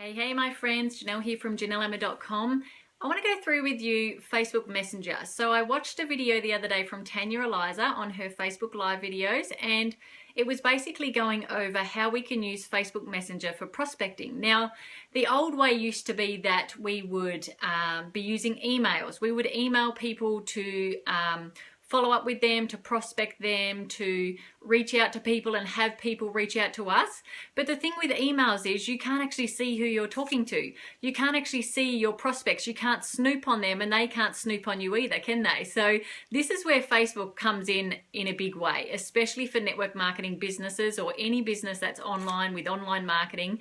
Hey my friends, Janelle here from janellemma.com. I want to go through with you Facebook Messenger. So I watched a video the other day from Tanya Eliza on her Facebook Live videos, and it was basically going over how we can use Facebook Messenger for prospecting. Now, the old way used to be that we would be using emails. We would email people to follow up with them, to prospect them, to reach out to people and have people reach out to us. But the thing with emails is you can't actually see who you're talking to. You can't actually see your prospects. You can't snoop on them and they can't snoop on you either, can they? So this is where Facebook comes in a big way, especially for network marketing businesses or any business that's online with online marketing.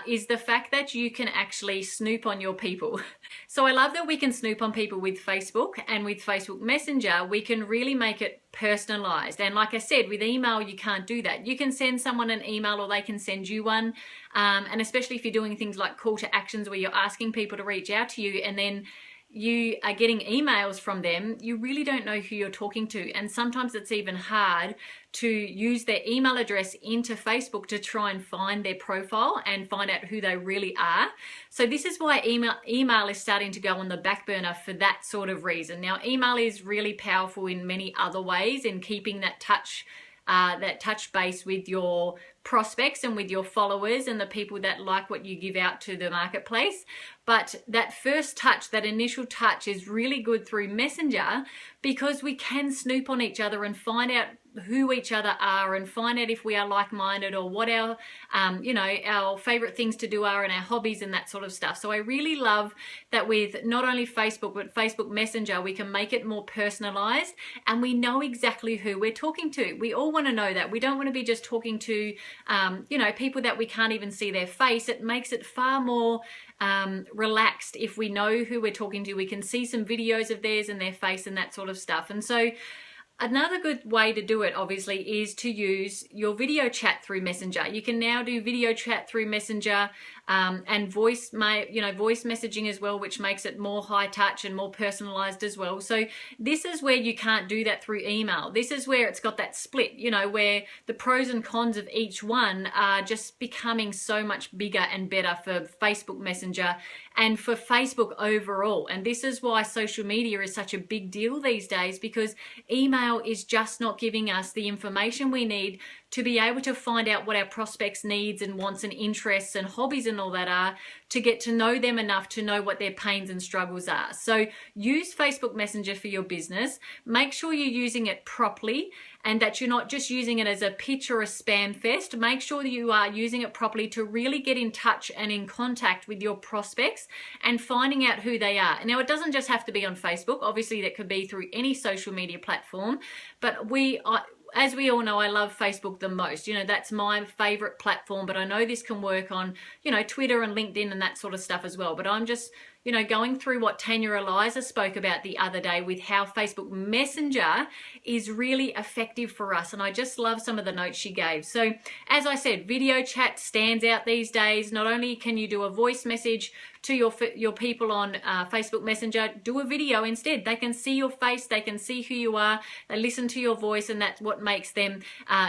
Is the fact that you can actually snoop on your people. So I love that we can snoop on people with Facebook, and with Facebook Messenger, we can really make it personalized. And like I said, with email, you can't do that. You can send someone an email or they can send you one. And especially if you're doing things like call to actions where you're asking people to reach out to you and then you are getting emails from them, you really don't know who you're talking to. And sometimes it's even hard to use their email address into Facebook to try and find their profile and find out who they really are. So this is why email is starting to go on the back burner for that sort of reason. Now, email is really powerful in many other ways in keeping that touch base with your prospects and with your followers and the people that like what you give out to the marketplace. But that first touch, that initial touch, is really good through Messenger because we can snoop on each other and find out who each other are and find out if we are like-minded or what our our favorite things to do are and our hobbies and that sort of stuff. So I really love that with not only Facebook but Facebook Messenger, we can make it more personalized and we know exactly who we're talking to. We all want to know that. We don't want to be just talking to people that we can't even see their face. It makes it far more relaxed if we know who we're talking to. We can see some videos of theirs and their face and that sort of stuff. And so another good way to do it, obviously, is to use your video chat through Messenger. You can now do video chat through Messenger and voice messaging as well, which makes it more high touch and more personalized as well. So this is where you can't do that through email. This is where it's got that split, where the pros and cons of each one are just becoming so much bigger and better for Facebook Messenger and for Facebook overall. And this is why social media is such a big deal these days, because email is just not giving us the information we need to be able to find out what our prospects' needs and wants and interests and hobbies and all that are, to get to know them enough to know what their pains and struggles are. So use Facebook Messenger for your business. Make sure you're using it properly and that you're not just using it as a pitch or a spam fest. Make sure that you are using it properly to really get in touch and in contact with your prospects and finding out who they are. Now, it doesn't just have to be on Facebook. Obviously, that could be through any social media platform, but as we all know, I love Facebook the most. That's my favorite platform, but I know this can work on, Twitter and LinkedIn and that sort of stuff as well. But I'm just, going through what Tanya Eliza spoke about the other day with how Facebook Messenger is really effective for us. And I just love some of the notes she gave. So as I said, video chat stands out these days. Not only can you do a voice message to your people on Facebook Messenger, do a video instead. They can see your face, they can see who you are, they listen to your voice, and that's what makes them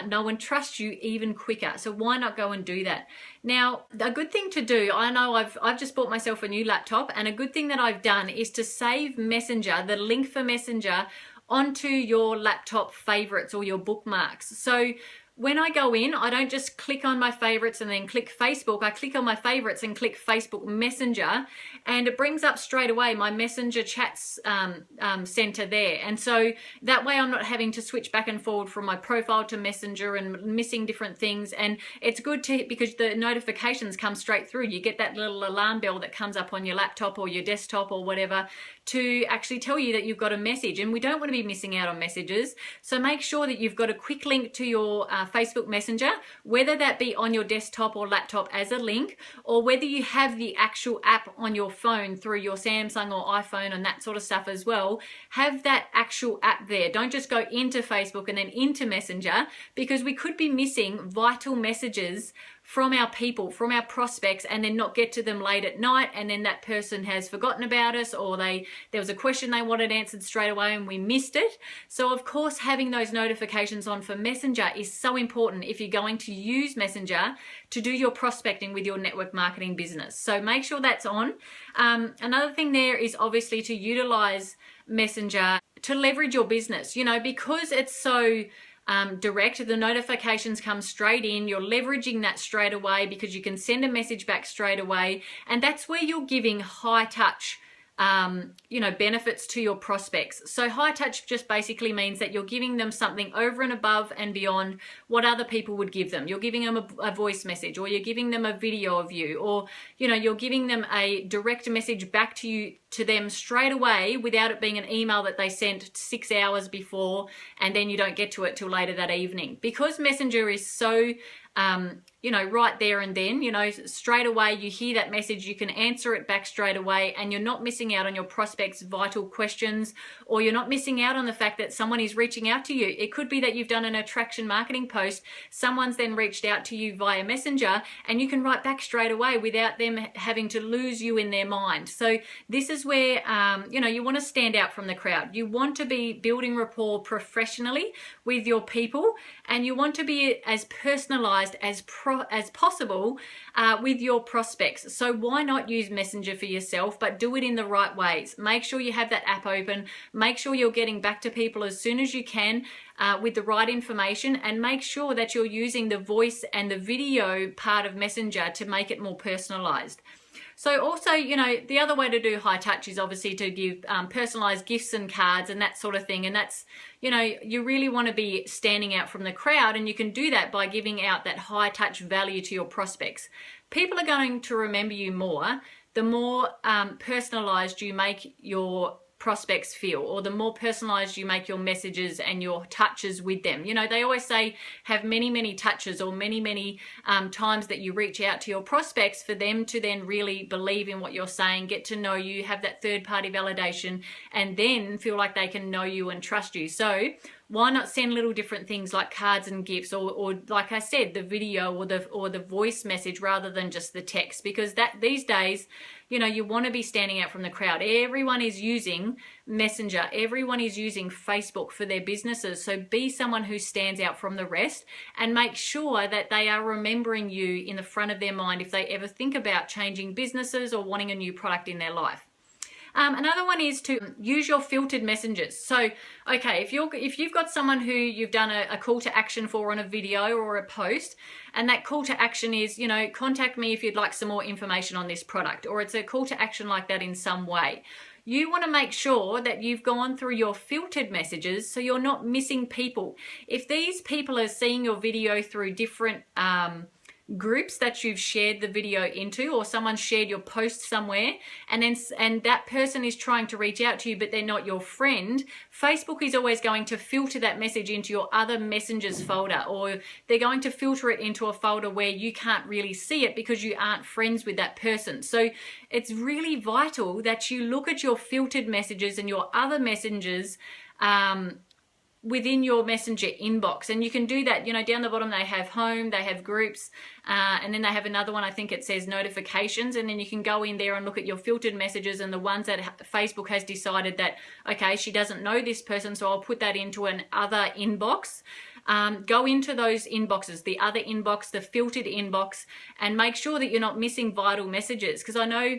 know and trust you even quicker. So why not go and do that? Now, a good thing to do, I know I've just bought myself a new laptop, and a good thing that I've done is to save Messenger, the link for Messenger, onto your laptop favorites or your bookmarks. So when I go in, I don't just click on my favorites and then click Facebook. I click on my favorites and click Facebook Messenger, and it brings up straight away my Messenger chats center there. And so that way I'm not having to switch back and forward from my profile to Messenger and missing different things. And it's good because the notifications come straight through. You get that little alarm bell that comes up on your laptop or your desktop or whatever to actually tell you that you've got a message. And we don't want to be missing out on messages. So make sure that you've got a quick link to your Facebook Messenger, whether that be on your desktop or laptop as a link, or whether you have the actual app on your phone through your Samsung or iPhone and that sort of stuff as well. Have that actual app there. Don't just go into Facebook and then into Messenger, because we could be missing vital messages from our people, from our prospects, and then not get to them late at night, and then that person has forgotten about us, or there was a question they wanted answered straight away and we missed it. So of course, having those notifications on for Messenger is so important if you're going to use Messenger to do your prospecting with your network marketing business. So make sure that's on. Another thing there is obviously to utilize Messenger to leverage your business, you know, because it's so direct, the notifications come straight in, you're leveraging that straight away because you can send a message back straight away, and that's where you're giving high touch you know, benefits to your prospects. So high touch just basically means that you're giving them something over and above and beyond what other people would give them. You're giving them a voice message, or you're giving them a video of you, or, you know, you're giving them a direct message back to them straight away without it being an email that they sent 6 hours before and then you don't get to it till later that evening. Because Messenger is so you know, right there and then, you know, straight away you hear that message, you can answer it back straight away, and you're not missing out on your prospects' vital questions, or you're not missing out on the fact that someone is reaching out to you. It could be that you've done an attraction marketing post, someone's then reached out to you via Messenger, and you can write back straight away without them having to lose you in their mind. So this is where, you know, you want to stand out from the crowd. You want to be building rapport professionally with your people, and you want to be as personalized as possible with your prospects. So why not use Messenger for yourself, but do it in the right ways. Make sure you have that app open. Make sure you're getting back to people as soon as you can with the right information, and make sure that you're using the voice and the video part of Messenger to make it more personalized. So also, you know, the other way to do high touch is obviously to give personalized gifts and cards and that sort of thing. And that's, you know, you really want to be standing out from the crowd, and you can do that by giving out that high touch value to your prospects. People are going to remember you more the more personalized you make your prospects feel, or the more personalized you make your messages and your touches with them. You know, they always say have many touches, or many times that you reach out to your prospects for them to then really believe in what you're saying, get to know you, have that third-party validation, and then feel like they can know you and trust you. So why not send little different things like cards and gifts, or like I said, the video or the voice message rather than just the text? Because that these days, you know, you want to be standing out from the crowd. Everyone is using Messenger. Everyone is using Facebook for their businesses. So be someone who stands out from the rest, and make sure that they are remembering you in the front of their mind if they ever think about changing businesses or wanting a new product in their life. Another one is to use your filtered messengers. So, okay, if you've got someone who you've done a call to action for on a video or a post, and that call to action is, you know, contact me if you'd like some more information on this product, or it's a call to action like that in some way. You want to make sure that you've gone through your filtered messages so you're not missing people. If these people are seeing your video through different groups that you've shared the video into, or someone shared your post somewhere, and that person is trying to reach out to you but they're not your friend, Facebook is always going to filter that message into your other messages folder, or they're going to filter it into a folder where you can't really see it because you aren't friends with that person. So it's really vital that you look at your filtered messages and your other messages within your Messenger inbox. And you can do that, you know, down the bottom they have home, they have groups, and then they have another one, I think it says notifications, and then you can go in there and look at your filtered messages and the ones that Facebook has decided that, okay, she doesn't know this person, so I'll put that into an other inbox. Go into those inboxes, the other inbox, the filtered inbox, and make sure that you're not missing vital messages. Because I know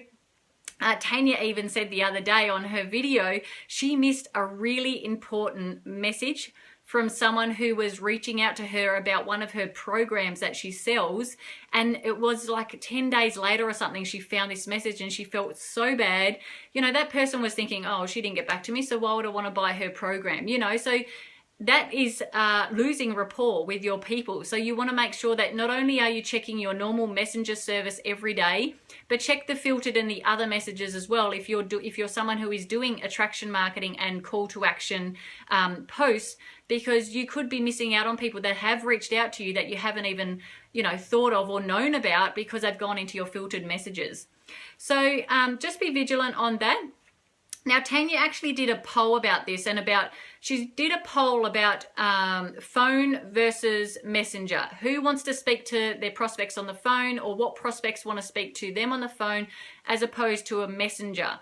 Tanya even said the other day on her video, she missed a really important message from someone who was reaching out to her about one of her programs that she sells. And it was like 10 days later or something, she found this message and she felt so bad. You know, that person was thinking, oh, she didn't get back to me, so why would I want to buy her program? You know, so that is losing rapport with your people. So you want to make sure that not only are you checking your normal messenger service every day, but check the filtered and the other messages as well. If you're someone who is doing attraction marketing and call to action posts, because you could be missing out on people that have reached out to you that you haven't even, you know, thought of or known about because they've gone into your filtered messages. So just be vigilant on that. Now, Tanya actually did a poll about this, and she did a poll about phone versus messenger. Who wants to speak to their prospects on the phone, or what prospects want to speak to them on the phone as opposed to a messenger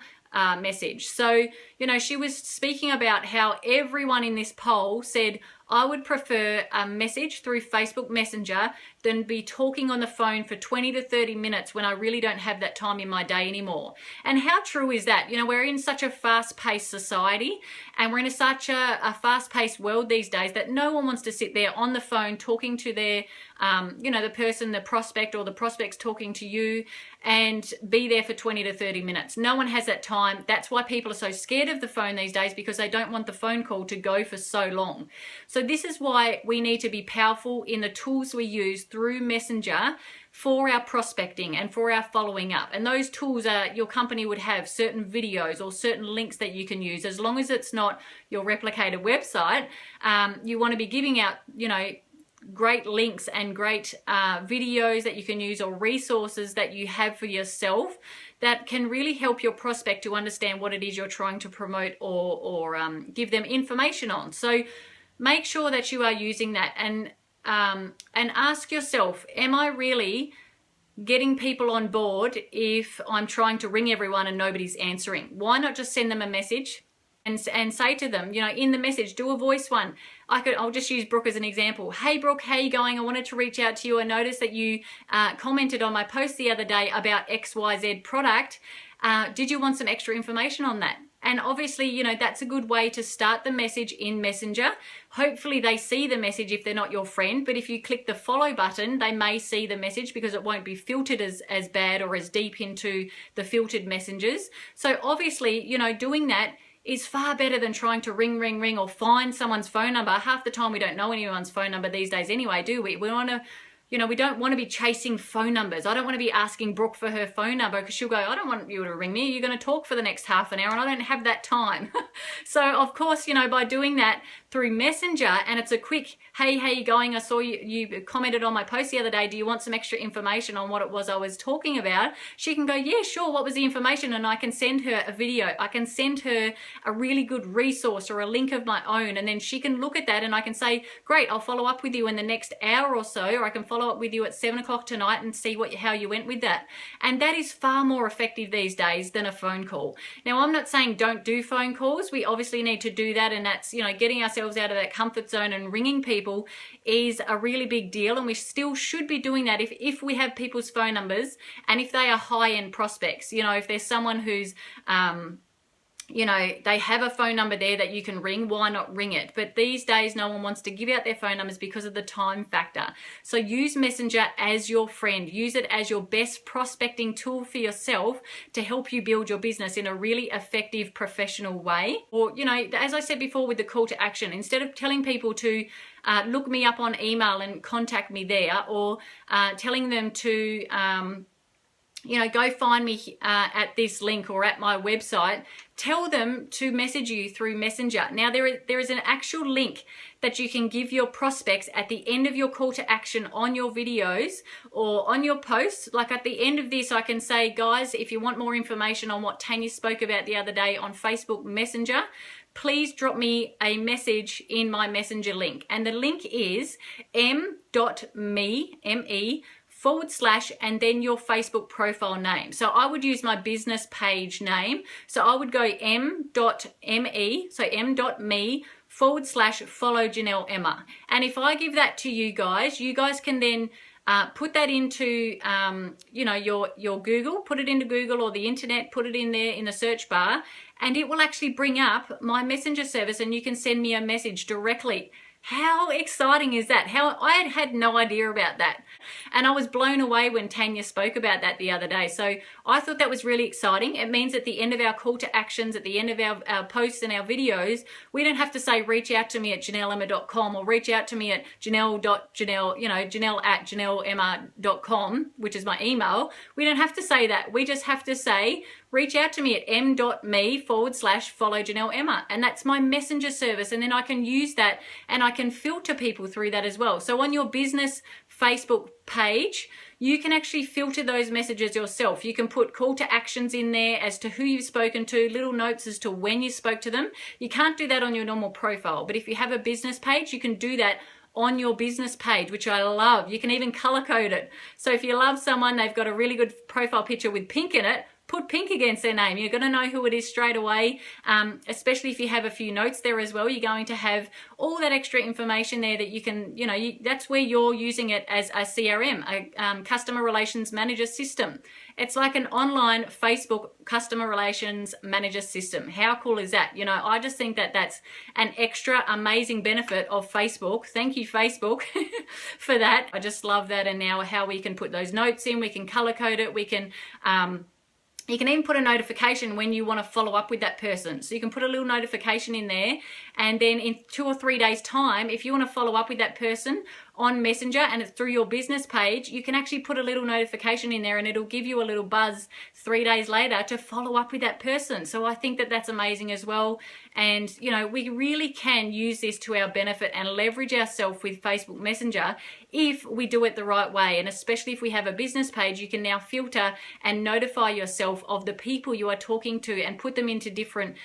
message. So, you know, she was speaking about how everyone in this poll said, I would prefer a message through Facebook Messenger than be talking on the phone for 20 to 30 minutes when I really don't have that time in my day anymore. And how true is that? You know, we're in such a fast-paced society, and we're in such a fast-paced world these days that no one wants to sit there on the phone talking to their, you know, the person, the prospect, or the prospect's talking to you, and be there for 20 to 30 minutes. No one has that time. That's why people are so scared of the phone these days, because they don't want the phone call to go for so long. So this is why we need to be powerful in the tools we use through Messenger for our prospecting and for our following up. And those tools are, your company would have certain videos or certain links that you can use. As long as it's not your replicated website, you want to be giving out, you know, great links and great videos that you can use, or resources that you have for yourself that can really help your prospect to understand what it is you're trying to promote or give them information on. So make sure that you are using that, and ask yourself, am I really getting people on board if I'm trying to ring everyone and nobody's answering? Why not just send them a message and say to them, you know, in the message, do a voice one. I'll just use Brooke as an example. Hey Brooke, how you going? I wanted to reach out to you. I noticed that you commented on my post the other day about XYZ product. Did you want some extra information on that? And obviously, you know, that's a good way to start the message in Messenger. Hopefully they see the message if they're not your friend, but if you click the follow button, they may see the message because it won't be filtered as bad or as deep into the filtered messages. So obviously, you know, doing that is far better than trying to ring or find someone's phone number. Half the time we don't know anyone's phone number these days anyway, do we? We want to, you know, we don't want to be chasing phone numbers. I don't want to be asking Brooke for her phone number, because she'll go, I don't want you to ring me. You're going to talk for the next half an hour and I don't have that time. So of course, you know, by doing that through Messenger, and it's a quick, hey, how you going? I saw you commented on my post the other day. Do you want some extra information on what it was I was talking about? She can go, yeah, sure. What was the information? And I can send her a video. I can send her a really good resource or a link of my own. And then she can look at that and I can say, great, I'll follow up with you in the next hour or so, or I can follow up with you at 7 o'clock tonight and see how you went with that. And that is far more effective these days than a phone call. Now, I'm not saying don't do phone calls. We obviously need to do that, and that's, you know, getting ourselves out of that comfort zone and ringing people is a really big deal, and we still should be doing that if we have people's phone numbers and if they are high-end prospects. You know, if there's someone who's you know, they have a phone number there that you can ring, why not ring it? But these days, no one wants to give out their phone numbers because of the time factor. So use Messenger as your friend. Use it as your best prospecting tool for yourself to help you build your business in a really effective, professional way. Or, you know, as I said before with the call to action, instead of telling people to look me up on email and contact me there, or telling them to you know, go find me at this link or at my website, tell them to message you through Messenger. Now, there is an actual link that you can give your prospects at the end of your call to action on your videos or on your posts. Like at the end of this, I can say, guys, if you want more information on what Tanya spoke about the other day on Facebook Messenger, please drop me a message in my Messenger link. And the link is m.me, M-E, / and then your Facebook profile name. So I would use my business page name. So I would go m.me, so m.me / follow Janelle Emma. And if I give that to you guys can then put that into, you know, your Google, put it into Google or the internet, put it in there in the search bar, and it will actually bring up my Messenger service and you can send me a message directly. How exciting is that? I had no idea about that. And I was blown away when Tanya spoke about that the other day. So I thought that was really exciting. It means at the end of our call to actions, at the end of our posts and our videos, we don't have to say, reach out to me at janelleemma.com or reach out to me at janelle@janelleemma.com, which is my email. We don't have to say that. We just have to say, reach out to me at m.me / follow Janelle Emma. And that's my Messenger service. And then I can use that and I can filter people through that as well. So on your business Facebook page, you can actually filter those messages yourself. You can put call to actions in there as to who you've spoken to, little notes as to when you spoke to them. You can't do that on your normal profile, but if you have a business page, you can do that on your business page, which I love. You can even color code it. So if you love someone, they've got a really good profile picture with pink in it, put pink against their name. You're going to know who it is straight away, especially if you have a few notes there as well. You're going to have all that extra information there that you can, that's where you're using it as a CRM, a customer relations manager system. It's like an online Facebook customer relations manager system. How cool is that? I just think that that's an extra amazing benefit of Facebook. Thank you, Facebook, for that. I just love that. And now how we can put those notes in, we can color code it, we can, you can even put a notification when you want to follow up with that person. So you can put a little notification in there, and then in 2 or 3 days time, if you want to follow up with that person on Messenger and it's through your business page, you can actually put a little notification in there and it'll give you a little buzz 3 days later to follow up with that person. So I think that that's amazing as well. And we really can use this to our benefit and leverage ourselves with Facebook Messenger if we do it the right way. And especially if we have a business page, you can now filter and notify yourself of the people you are talking to and put them into different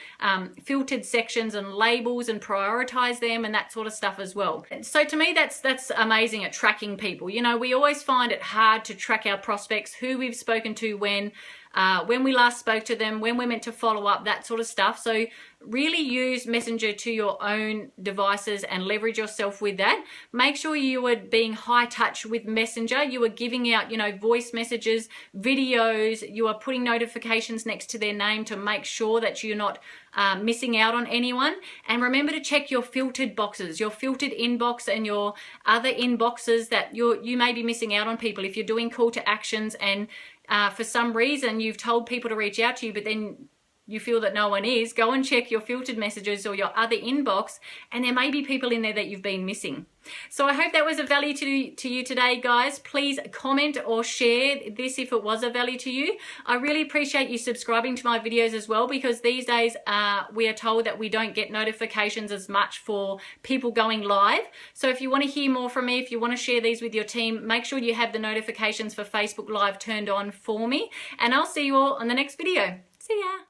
filtered sections and labels and prioritize them and that sort of stuff as well. So to me, that's amazing at tracking people. We always find it hard to track our prospects, who we've spoken to when we last spoke to them, when we're meant to follow up, that sort of stuff. So really use Messenger to your own devices and leverage yourself with that. Make sure you are being high touch with Messenger. You are giving out, voice messages, videos. You are putting notifications next to their name to make sure that you're not missing out on anyone. And remember to check your filtered boxes, your filtered inbox and your other inboxes that you may be missing out on people. If you're doing call to actions and for some reason you've told people to reach out to you, but then you feel that no one is, go and check your filtered messages or your other inbox, and there may be people in there that you've been missing. So I hope that was of value to you today, guys. Please comment or share this if it was of value to you. I really appreciate you subscribing to my videos as well, because these days we are told that we don't get notifications as much for people going live. So if you want to hear more from me, if you want to share these with your team, make sure you have the notifications for Facebook Live turned on for me. And I'll see you all on the next video. See ya.